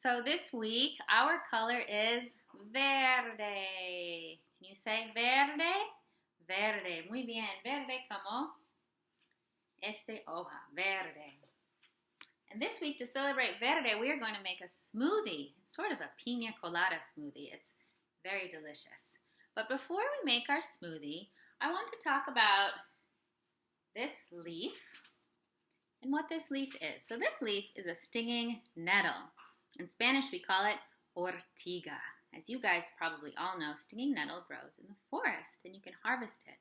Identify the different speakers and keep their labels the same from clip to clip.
Speaker 1: So this week, our color is verde. Can you say verde? Verde. Muy bien. Verde como este hoja. Verde. And this week, to celebrate verde, we are going to make a smoothie. It's sort of a pina colada smoothie. It's very delicious. But before we make our smoothie, I want to talk about this leaf and what this leaf is. So this leaf is a stinging nettle. In Spanish, we call it ortiga. As you guys probably all know, stinging nettle grows in the forest, and you can harvest it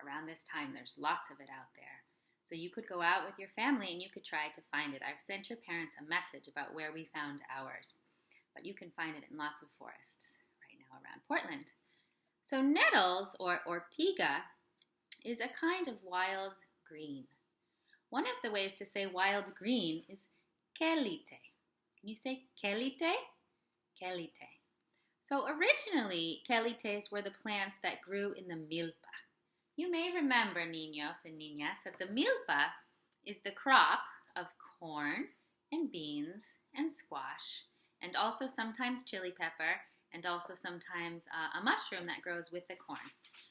Speaker 1: around this time. There's lots of it out there. So you could go out with your family and you could try to find it. I've sent your parents a message about where we found ours, but you can find it in lots of forests right now around Portland. So nettles, or ortiga, is a kind of wild green. One of the ways to say wild green is quelite. Can you say quelite? Quelite. So originally, quelites were the plants that grew in the milpa. You may remember, niños and niñas, that the milpa is the crop of corn and beans and squash, and also sometimes chili pepper, and also sometimes a mushroom that grows with the corn.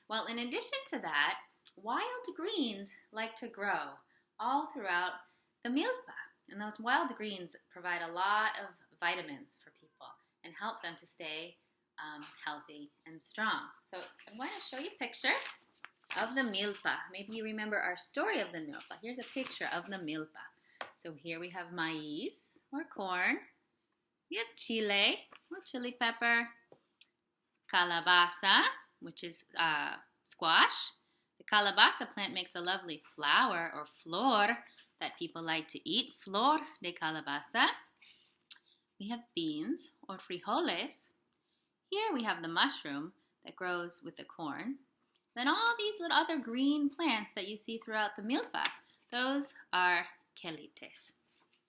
Speaker 1: Well, in addition to that, wild greens like to grow all throughout the milpa. And those wild greens provide a lot of vitamins for people and help them to stay healthy and strong. So I'm going to show you a picture of the milpa. Maybe you remember our story of the milpa. Here's a picture of the milpa. So here we have maíz, or corn. We have chile, or chili pepper. Calabaza, which is squash. The calabaza plant makes a lovely flower, or flor, that people like to eat. Flor de calabaza. We have beans, or frijoles. Here we have the mushroom that grows with the corn. Then all these little other green plants that you see throughout the milpa, those are quelites.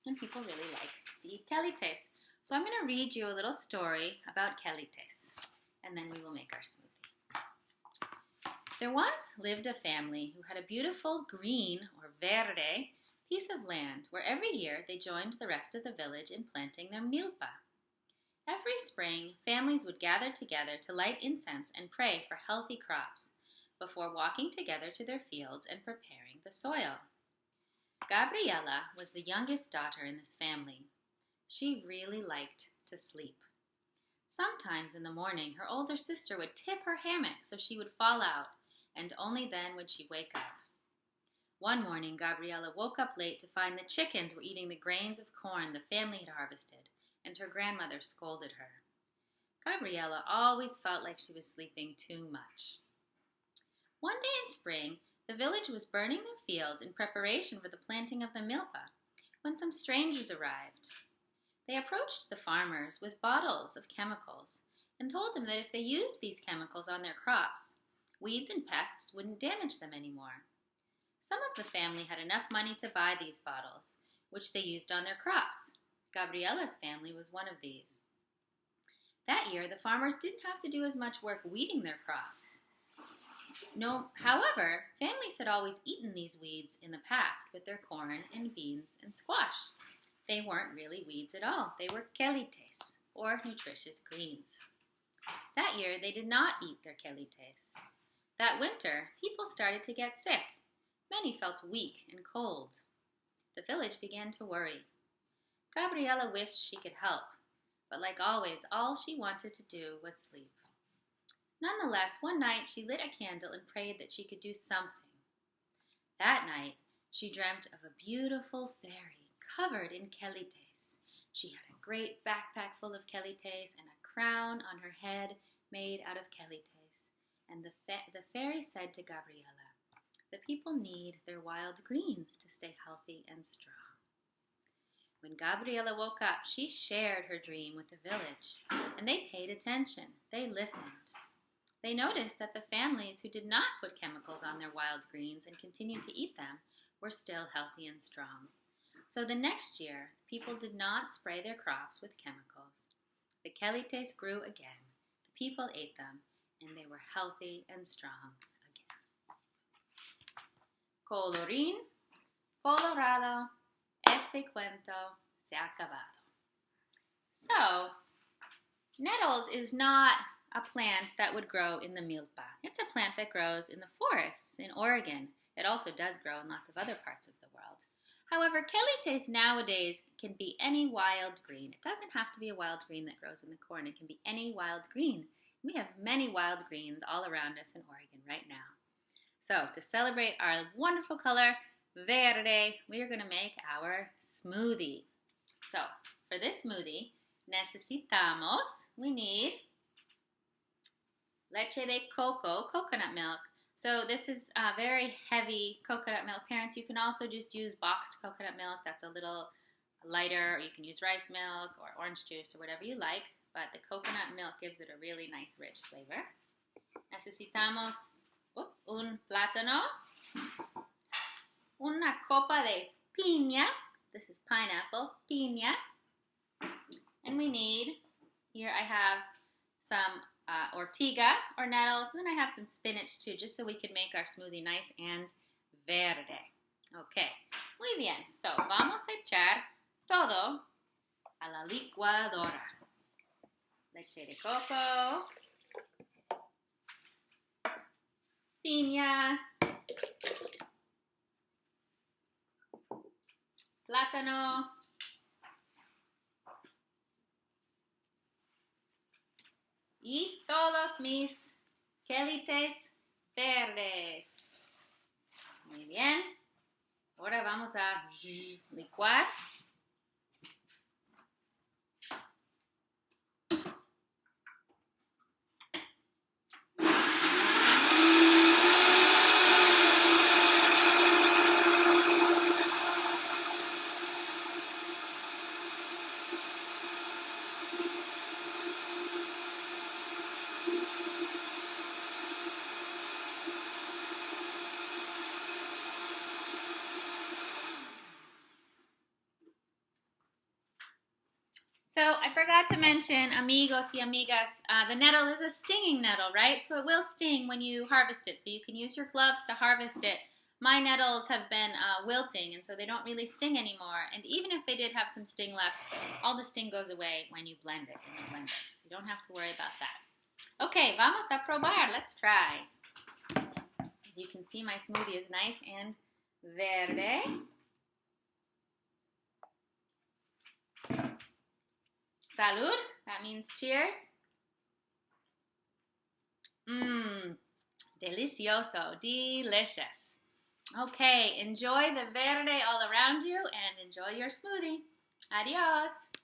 Speaker 1: And people really like to eat quelites. So I'm going to read you a little story about quelites, and then we will make our smoothie. There once lived a family who had a beautiful green, or verde, piece of land where every year they joined the rest of the village in planting their milpa. Every spring, families would gather together to light incense and pray for healthy crops before walking together to their fields and preparing the soil. Gabriela was the youngest daughter in this family. She really liked to sleep. Sometimes in the morning, her older sister would tip her hammock so she would fall out, and only then would she wake up. One morning, Gabriela woke up late to find the chickens were eating the grains of corn the family had harvested, and her grandmother scolded her. Gabriela always felt like she was sleeping too much. One day in spring, the village was burning their fields in preparation for the planting of the milpa when some strangers arrived. They approached the farmers with bottles of chemicals and told them that if they used these chemicals on their crops, weeds and pests wouldn't damage them anymore. Some of the family had enough money to buy these bottles, which they used on their crops. Gabriela's family was one of these. That year, the farmers didn't have to do as much work weeding their crops. However, families had always eaten these weeds in the past with their corn and beans and squash. They weren't really weeds at all. They were quelites, or nutritious greens. That year, they did not eat their quelites. That winter, people started to get sick. Many felt weak and cold. The village began to worry. Gabriela wished she could help, but like always, all she wanted to do was sleep. Nonetheless, one night she lit a candle and prayed that she could do something. That night, she dreamt of a beautiful fairy covered in quelites. She had a great backpack full of quelites and a crown on her head made out of quelites. And the fairy said to Gabriela, "The people need their wild greens to stay healthy and strong." When Gabriela woke up, she shared her dream with the village, and they paid attention. They listened. They noticed that the families who did not put chemicals on their wild greens and continued to eat them were still healthy and strong. So the next year, people did not spray their crops with chemicals. The quelites grew again. The people ate them, and they were healthy and strong again. Colorín colorado, este cuento se ha acabado. So, nettles is not a plant that would grow in the milpa. It's a plant that grows in the forests in Oregon. It also does grow in lots of other parts of the world. However, quelites nowadays can be any wild green. It doesn't have to be a wild green that grows in the corn. It can be any wild green. We have many wild greens all around us in Oregon right now. So, to celebrate our wonderful color, verde, we are going to make our smoothie. So, for this smoothie, we need leche de coco, coconut milk. So this is very heavy coconut milk. Parents, you can also just use boxed coconut milk. That's a little lighter, or you can use rice milk or orange juice or whatever you like. But the coconut milk gives it a really nice, rich flavor. Necesitamos un plátano, una copa de piña. This is pineapple, piña. And we need, here I have some ortiga or nettles, and then I have some spinach too, just so we can make our smoothie nice and verde. Okay, muy bien. So, vamos a echar todo a la licuadora. Leche de coco, piña, plátano, y todos mis quelites verdes. Muy bien. Ahora vamos a licuar. So I forgot to mention, amigos y amigas, the nettle is a stinging nettle, right? So it will sting when you harvest it. So you can use your gloves to harvest it. My nettles have been wilting, and so they don't really sting anymore. And even if they did have some sting left, all the sting goes away when you blend it in the blender. So you don't have to worry about that. Okay, vamos a probar. Let's try. As you can see, my smoothie is nice and verde. Salud, that means cheers. Delicioso, delicious. Okay, enjoy the verde all around you and enjoy your smoothie. Adios.